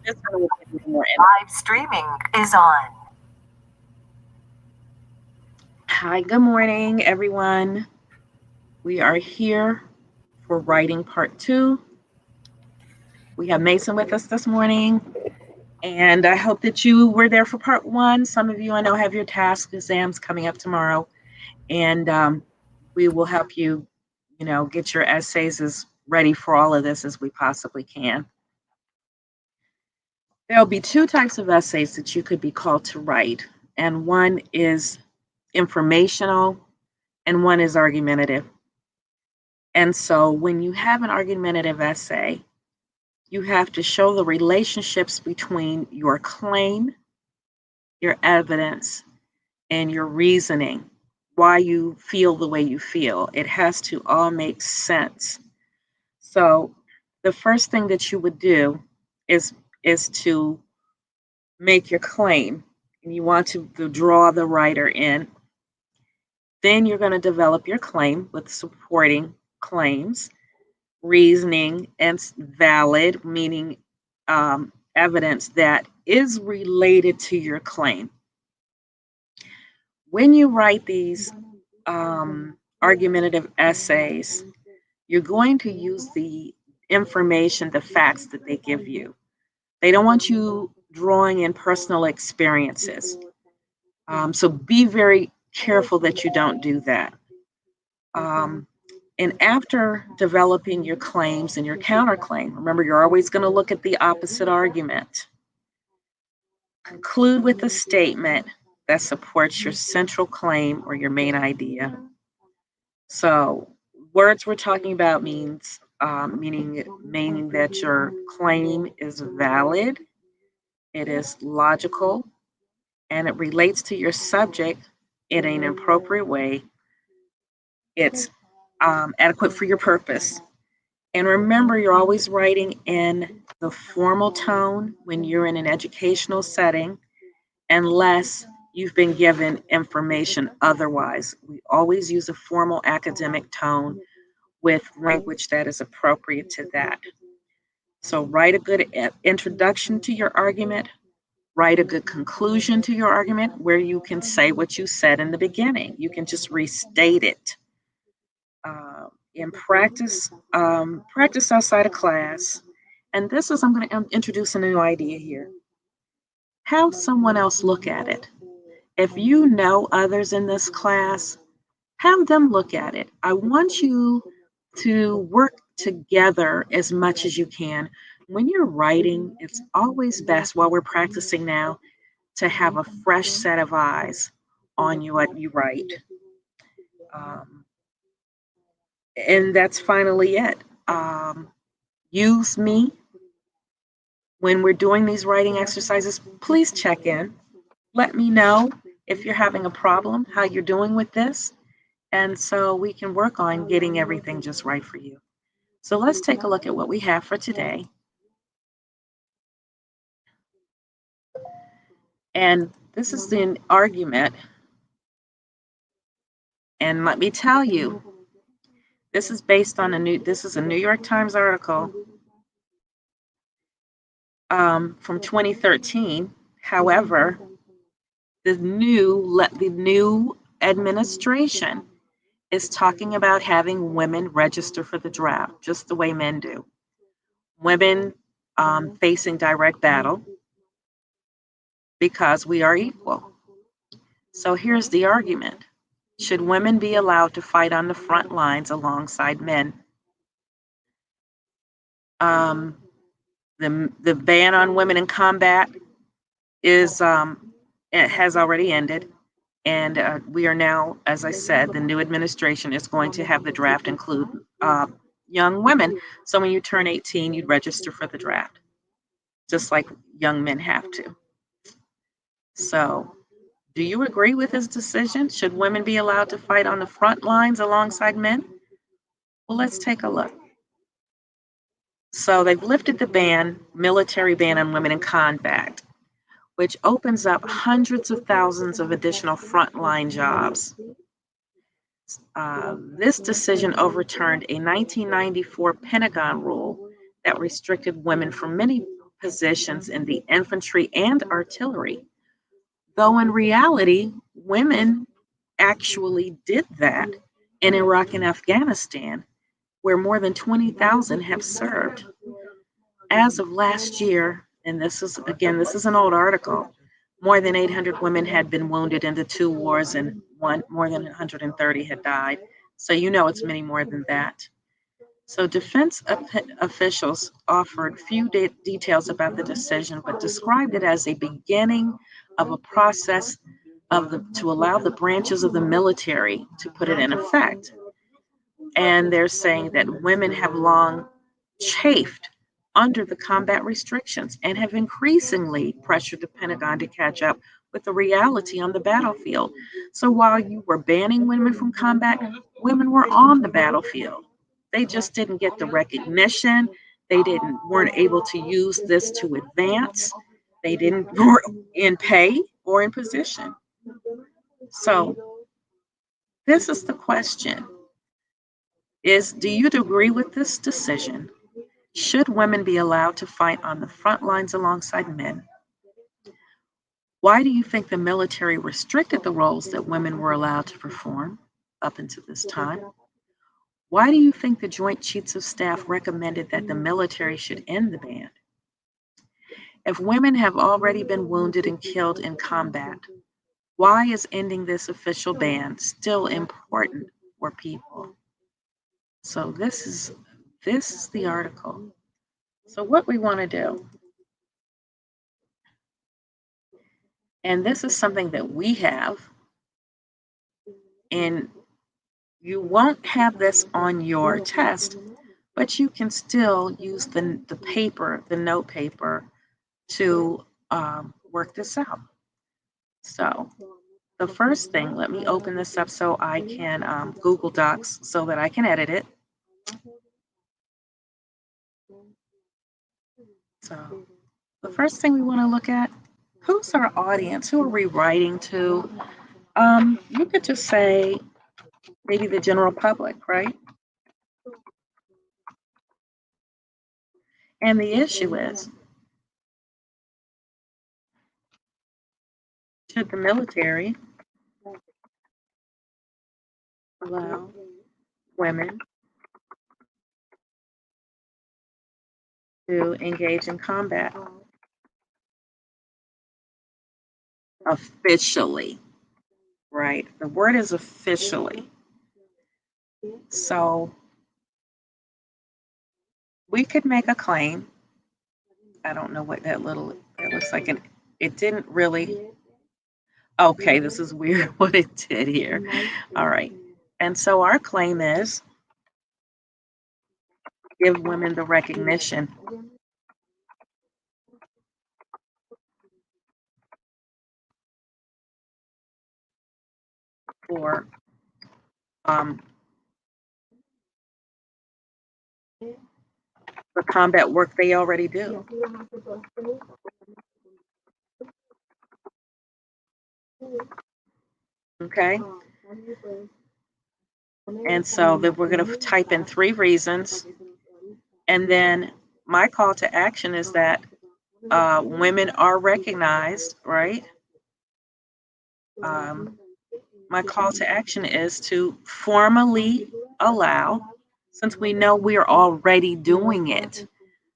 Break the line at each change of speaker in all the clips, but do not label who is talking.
This one will give you more
Live streaming is on.
Hi, good morning, everyone. We are here for writing part 2. We have Mason with us this morning, and I hope that you were there for part 1. Some of you I know have your task exams coming up tomorrow, and we will help you, get your essays as ready for all of this as we possibly can. There'll be 2 types of essays that you could be called to write, and one is informational and one is argumentative. And so when you have an argumentative essay, you have to show the relationships between your claim, your evidence, and your reasoning, why you feel the way you feel. It has to all make sense. So the first thing that you would do is to make your claim, and you want to draw the writer in. Then you're going to develop your claim with supporting claims, reasoning, and valid, meaning evidence that is related to your claim. When you write these argumentative essays, you're going to use the information, the facts that they give you. They don't want you drawing in personal experiences. So be very careful that you don't do that. And after developing your claims and your counterclaim, remember, you're always going to look at the opposite argument. Conclude with a statement that supports your central claim or your main idea. So, words we're talking about meaning that your claim is valid, it is logical, and it relates to your subject in an appropriate way. It's adequate for your purpose. And remember, you're always writing in the formal tone when you're in an educational setting, unless you've been given information otherwise. We always use a formal academic tone with language that is appropriate to that. So, write a good introduction to your argument, write a good conclusion to your argument where you can say what you said in the beginning. You can just restate it. In practice, practice outside of class. And this is, I'm going to introduce a new idea here. Have someone else look at it. If you know others in this class, have them look at it. I want you to work together as much as you can. When you're writing, it's always best while we're practicing now to have a fresh set of eyes on you, what you write. And that's finally it. Use me when we're doing these writing exercises. Please check in. Let me know if you're having a problem, how you're doing with this. And so we can work on getting everything just right for you. So let's take a look at what we have for today. And this is the argument. And let me tell you, this is based on this is a New York Times article from 2013. However, the new administration is talking about having women register for the draft, just the way men do. Women facing direct battle because we are equal. So here's the argument. Should women be allowed to fight on the front lines alongside men? The ban on women in combat it has already ended. And we are now, as I said, the new administration is going to have the draft include young women. So when you turn 18, you'd register for the draft, just like young men have to. So do you agree with his decision? Should women be allowed to fight on the front lines alongside men? Well, let's take a look. So they've lifted the military ban on women in combat, which opens up hundreds of thousands of additional frontline jobs. This decision overturned a 1994 Pentagon rule that restricted women from many positions in the infantry and artillery, though in reality, women actually did that in Iraq and Afghanistan, where more than 20,000 have served. As of last year, and this is an old article, more than 800 women had been wounded in the two wars and more than 130 had died. So you know it's many more than that. So defense officials offered few details about the decision, but described it as a beginning of a process to allow the branches of the military to put it in effect. And they're saying that women have long chafed under the combat restrictions and have increasingly pressured the Pentagon to catch up with the reality on the battlefield. So while you were banning women from combat, women were on the battlefield. They just didn't get the recognition. They weren't able to use this to advance. They didn't were in pay or in position. So this is the question: do you agree with this decision? Should women be allowed to fight on the front lines alongside men? Why do you think the military restricted the roles that women were allowed to perform up until this time? Why do you think the Joint Chiefs of Staff recommended that the military should end the ban? If women have already been wounded and killed in combat, why is ending this official ban still important for people? So this is the article. So what we want to do, and this is something that we have, and you won't have this on your test, but you can still use the paper, the note paper, to work this out. So the first thing, let me open this up so I can Google Docs so that I can edit it. So the first thing we want to look at, who's our audience? Who are we writing to? You could just say maybe the general public, right? And the issue is, should the military allow women to engage in combat officially, right? The word is officially. So we could make a claim. I don't know what that looks like. It didn't really, okay, this is weird what it did here. All right. And so our claim is give women the recognition for the combat work they already do. Okay. And so then we're going to type in 3 reasons. And then my call to action is that women are recognized, right? My call to action is to formally allow, since we know we are already doing it.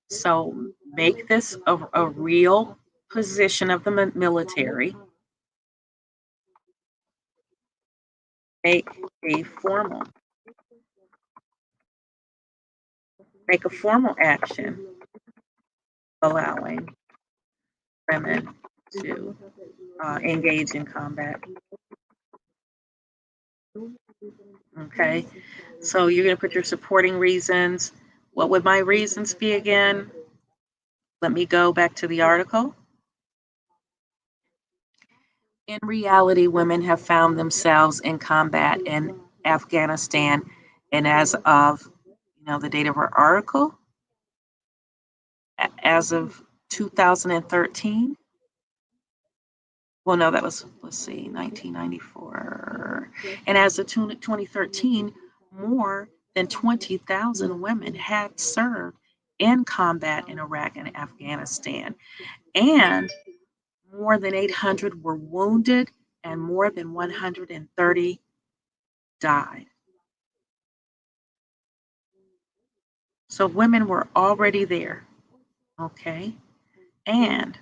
So make this a real position of the military. Make a formal action allowing women to engage in combat. Okay, so you're going to put your supporting reasons. What would my reasons be again? Let me go back to the article. In reality, women have found themselves in combat in Afghanistan, and as of the date of our article, as of 2013. Well, no, that was, let's see, 1994. And as of 2013, more than 20,000 women had served in combat in Iraq and Afghanistan. And more than 800 were wounded and more than 130 died. So women were already there, okay? And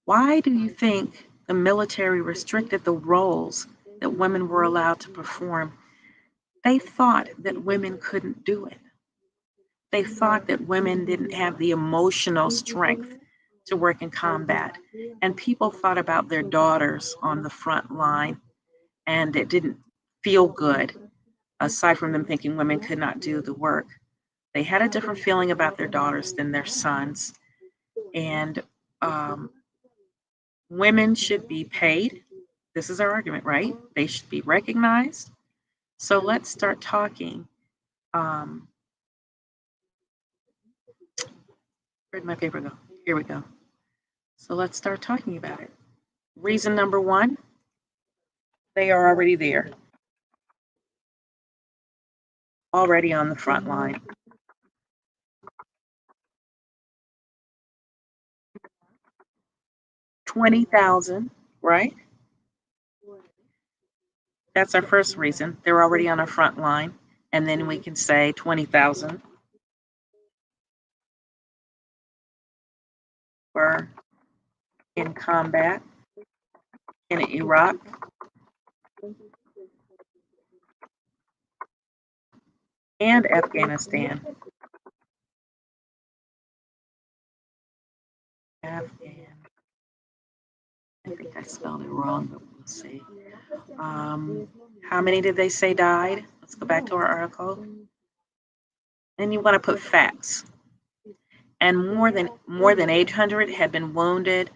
why do you think the military restricted the roles that women were allowed to perform? They thought that women couldn't do it. They thought that women didn't have the emotional strength to work in combat. And people thought about their daughters on the front line, and it didn't feel good, aside from them thinking women could not do the work. They had a different feeling about their daughters than their sons. And um, women should be paid. This is our argument, right? They should be recognized. So let's start talking. Where'd my paper go? Here we go. So let's start talking about it. Reason number one, they are already there, already on the front line. 20,000, right? That's our first reason. They're already on our front line. And then we can say 20,000 were in combat in Iraq and Afghanistan. Afghan. I think I spelled it wrong, but we'll see. How many did they say died? Let's go back to our article. Then you want to put facts. And more than 800 had been wounded,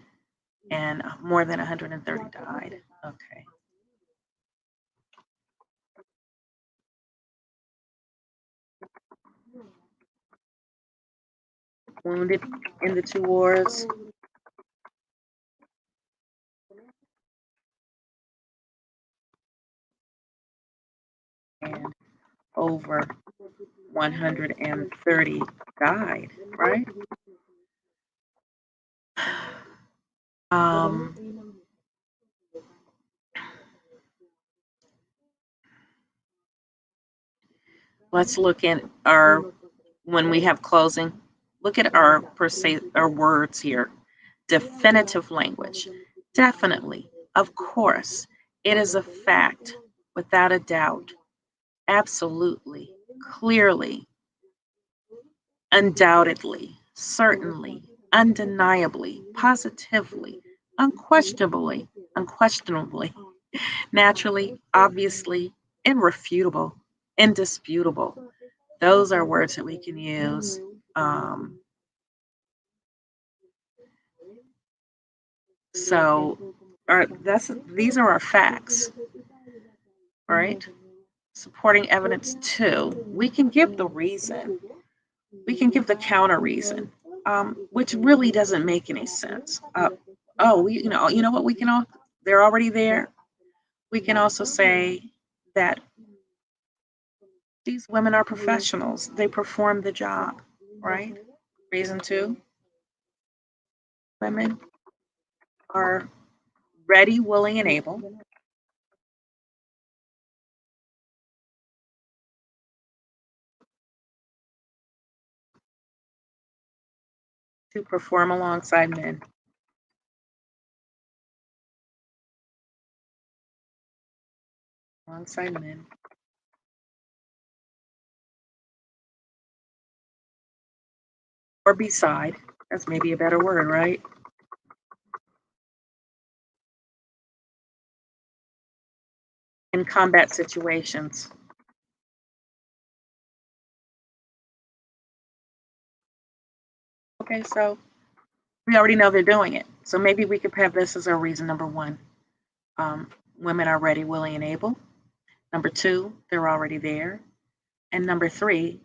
and more than 130 died. Okay. Wounded in the two wars. And over 130 died, right? Let's look at when we have closing, look at our words here. Definitive language. Definitely, of course, it is a fact, without a doubt, absolutely, clearly, undoubtedly, certainly, undeniably, positively, unquestionably, naturally, obviously, irrefutable, indisputable. Those are words that we can use. These are our facts, right? Supporting evidence too. We can give the reason. We can give the counter reason, which really doesn't make any sense. You know what? They're already there. We can also say that these women are professionals. They perform the job, right? Reason two, women are ready, willing, and able to perform alongside men. Alongside men. Or beside. That's maybe a better word, right? In combat situations. Okay, so we already know they're doing it. So maybe we could have this as our reason number one. Women are ready, willing, and able. Number two, they're already there. And number three,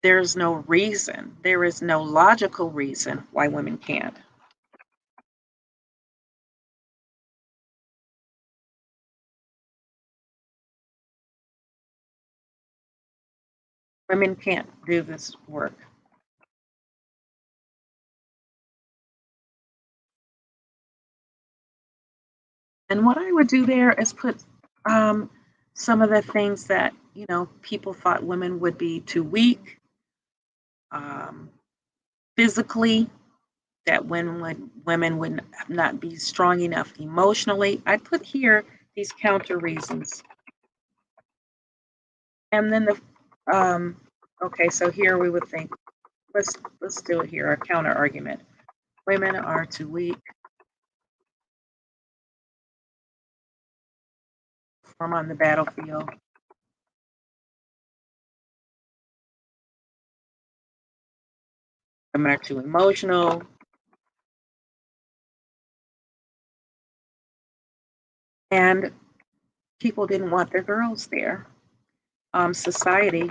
there's no reason, there is no logical reason why women can't. Women can't do this work. And what I would do there is put some of the things that, people thought women would be too weak, um, physically, that women would not be strong enough emotionally. I put here these counter reasons. And then okay, so here we would think, let's do it here, a counter argument. Women are too weak to perform on the battlefield. Women are too emotional. And people didn't want their girls there. Society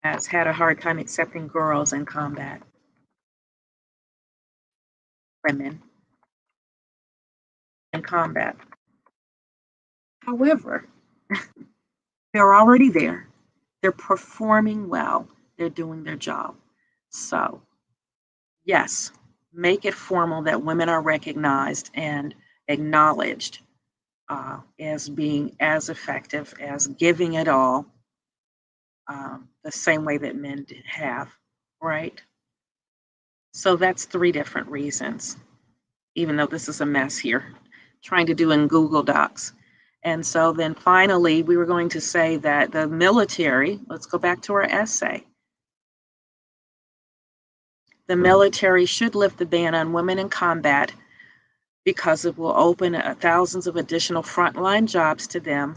has had a hard time accepting girls in combat, women in combat. However, they're already there. They're performing well. They're doing their job. So, yes, make it formal that women are recognized and acknowledged as being as effective, as giving it all, the same way that men have, right? So that's 3 different reasons, even though this is a mess here, trying to do in Google Docs. And so then finally, we were going to say that the military, let's go back to our essay. The military should lift the ban on women in combat because it will open thousands of additional frontline jobs to them.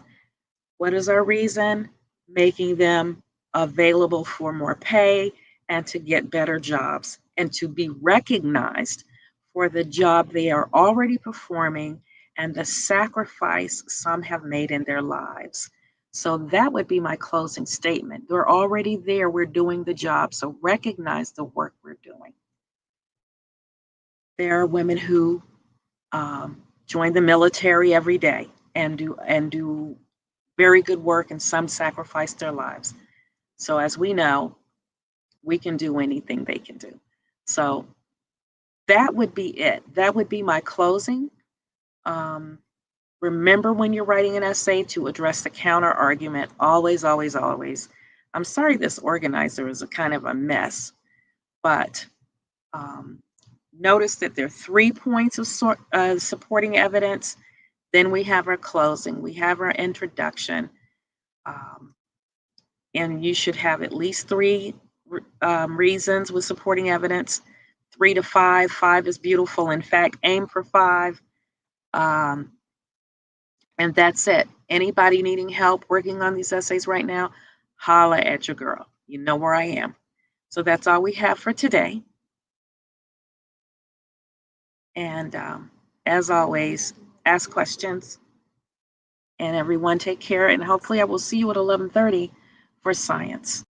What is our reason? Making them available for more pay and to get better jobs and to be recognized for the job they are already performing and the sacrifice some have made in their lives. So that would be my closing statement. They're already there. We're doing the job. So recognize the work we're doing. There are women who join the military every day and do very good work, and some sacrifice their lives. So as we know, we can do anything they can do. So that would be it. That would be my closing. Remember when you're writing an essay to address the counter argument. Always, always, always. I'm sorry this organizer is a kind of a mess, but notice that there are 3 points of supporting evidence. Then we have our closing. We have our introduction. And you should have at least 3 reasons with supporting evidence, 3 to 5. 5 is beautiful. In fact, aim for 5. And that's it. Anybody needing help working on these essays right now, holla at your girl. You know where I am. So that's all we have for today. And as always, ask questions. And everyone take care. And hopefully I will see you at 11:30 for science.